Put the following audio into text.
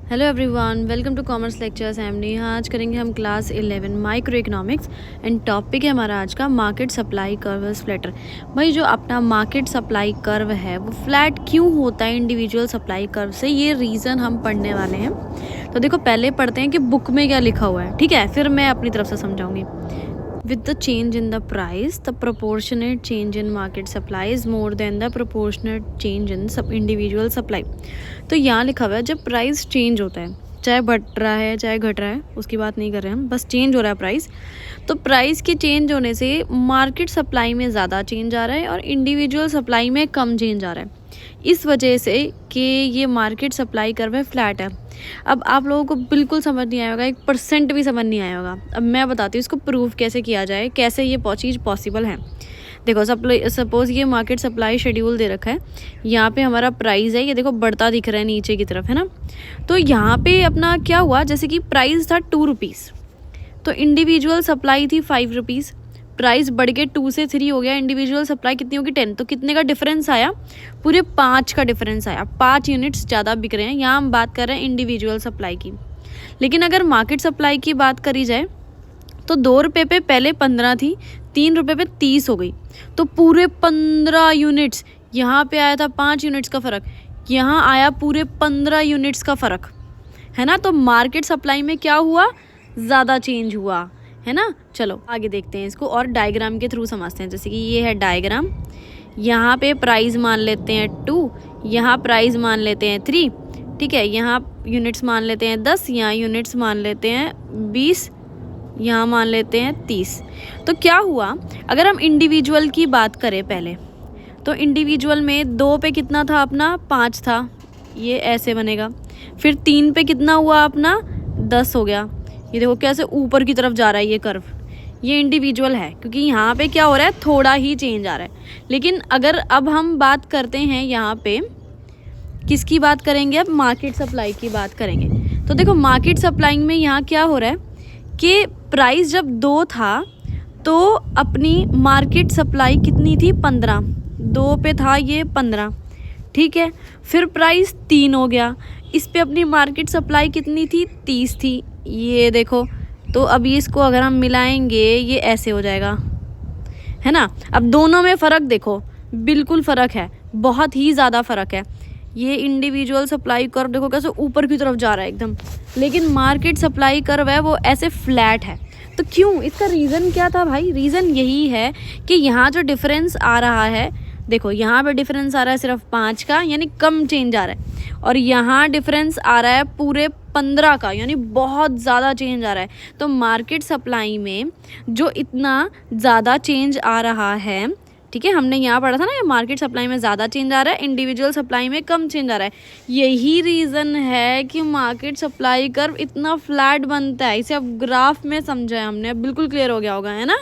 Hello everyone, welcome to commerce lectures. MD हाँ, आज करेंगे हम class 11 microeconomics and topic है हमारा आज का मार्केट सप्लाई कर्व फ्लैटर। भाई जो अपना मार्केट सप्लाई कर्व है वो फ्लैट क्यों होता है इंडिविजुअल सप्लाई कर्व से, ये रीज़न हम पढ़ने वाले हैं। तो देखो पहले पढ़ते हैं कि बुक में क्या लिखा हुआ है, ठीक है, फिर मैं अपनी तरफ से समझाऊंगी। With the change in the price, the proportionate change in market supply is more than the proportionate change in individual supply। तो यहाँ लिखा हुआ है जब प्राइस चेंज होता है, चाहे बढ़ रहा है चाहे घट रहा है, उसकी बात नहीं कर रहे हैं हम, बस चेंज हो रहा है प्राइस। तो प्राइस के चेंज होने से मार्केट सप्लाई में ज़्यादा चेंज आ रहा है और इंडिविजुअल सप्लाई में कम चेंज आ रहा है। इस वजह से कि ये मार्केट सप्लाई कर्व है फ्लैट है। अब आप लोगों को बिल्कुल समझ नहीं आया होगा, 1% भी समझ नहीं आया होगा। अब मैं बताती हूँ इसको प्रूव कैसे किया जाए, कैसे ये चीज़ पॉसिबल है। देखो सपोज़ ये मार्केट सप्लाई शेड्यूल दे रखा है, यहाँ पे हमारा प्राइस है, ये देखो बढ़ता दिख रहा है नीचे की तरफ, है ना। तो यहाँ पे अपना क्या हुआ, जैसे कि प्राइस था 2 रुपीज़, तो इंडिविजुअल सप्लाई थी 5 रुपीज़, प्राइस बढ़ के 2 से 3 हो गया, इंडिविजुअल सप्लाई कितनी होगी 10। तो कितने का डिफरेंस आया, पूरे 5 का डिफरेंस आया, 5 यूनिट्स ज़्यादा बिक रहे हैं। यहाँ हम बात कर रहे हैं इंडिविजुअल सप्लाई की। लेकिन अगर मार्केट सप्लाई की बात करी जाए तो 2 रुपये पे पहले 15 थी, 3 रुपये पे 30 हो गई, तो पूरे 15 यूनिट्स। यहाँ पे आया था 5 यूनिट्स का फ़र्क, यहाँ आया पूरे 15 यूनिट्स का फ़र्क, है ना। तो मार्केट सप्लाई में क्या हुआ, ज़्यादा चेंज हुआ, है ना। चलो आगे देखते हैं इसको और डायग्राम के थ्रू समझते हैं। जैसे कि ये है डायग्राम, यहाँ पे प्राइस मान लेते हैं 2, यहाँ प्राइस मान लेते हैं 3, ठीक है, यहाँ यूनिट्स मान लेते हैं 10, यहाँ यूनिट्स मान लेते हैं 20, यहाँ मान लेते हैं 30। तो क्या हुआ, अगर हम इंडिविजुअल की बात करें पहले, तो इंडिविजुअल में 2 पे कितना था अपना, 5 था, ये ऐसे बनेगा। फिर 3 पे कितना हुआ अपना, 10 हो गया। ये देखो कैसे ऊपर की तरफ जा रहा है ये कर्व, ये इंडिविजुअल है, क्योंकि यहाँ पे क्या हो रहा है, थोड़ा ही चेंज आ रहा है। लेकिन अगर अब हम बात करते हैं यहाँ पे किसकी बात करेंगे, अब मार्केट सप्लाई की बात करेंगे। तो देखो मार्केट सप्लाई में यहाँ क्या हो रहा है कि प्राइस जब 2 था तो अपनी मार्केट सप्लाई कितनी थी, 15, 2 पे था ये 15, ठीक है। फिर प्राइस 3 हो गया, इस पे अपनी मार्केट सप्लाई कितनी थी, 30 थी, ये देखो। तो अभी इसको अगर हम मिलाएंगे ये ऐसे हो जाएगा, है ना। अब दोनों में फ़र्क देखो, बिल्कुल फ़र्क है, बहुत ही ज़्यादा फ़र्क है। ये इंडिविजुअल सप्लाई कर्व देखो कैसे ऊपर की तरफ जा रहा है एकदम, लेकिन मार्केट सप्लाई कर्व है वो ऐसे फ्लैट है। तो क्यों, इसका रीज़न क्या था भाई, रीज़न यही है कि यहाँ जो डिफरेंस आ रहा है, देखो यहाँ पे डिफरेंस आ रहा है सिर्फ 5 का, यानी कम चेंज आ रहा है, और यहाँ डिफरेंस आ रहा है पूरे 15 का, यानी बहुत ज़्यादा चेंज आ रहा है। तो मार्केट सप्लाई में जो इतना ज़्यादा चेंज आ रहा है, ठीक है, हमने यहाँ पढ़ा था ना, ये मार्केट सप्लाई में ज़्यादा चेंज आ रहा है, इंडिविजुअल सप्लाई में कम चेंज आ रहा है। यही रीज़न है कि मार्केट सप्लाई कर्व इतना फ्लैट बनता है। इसे अब ग्राफ में समझा है हमने, अब बिल्कुल क्लियर हो गया होगा, है ना।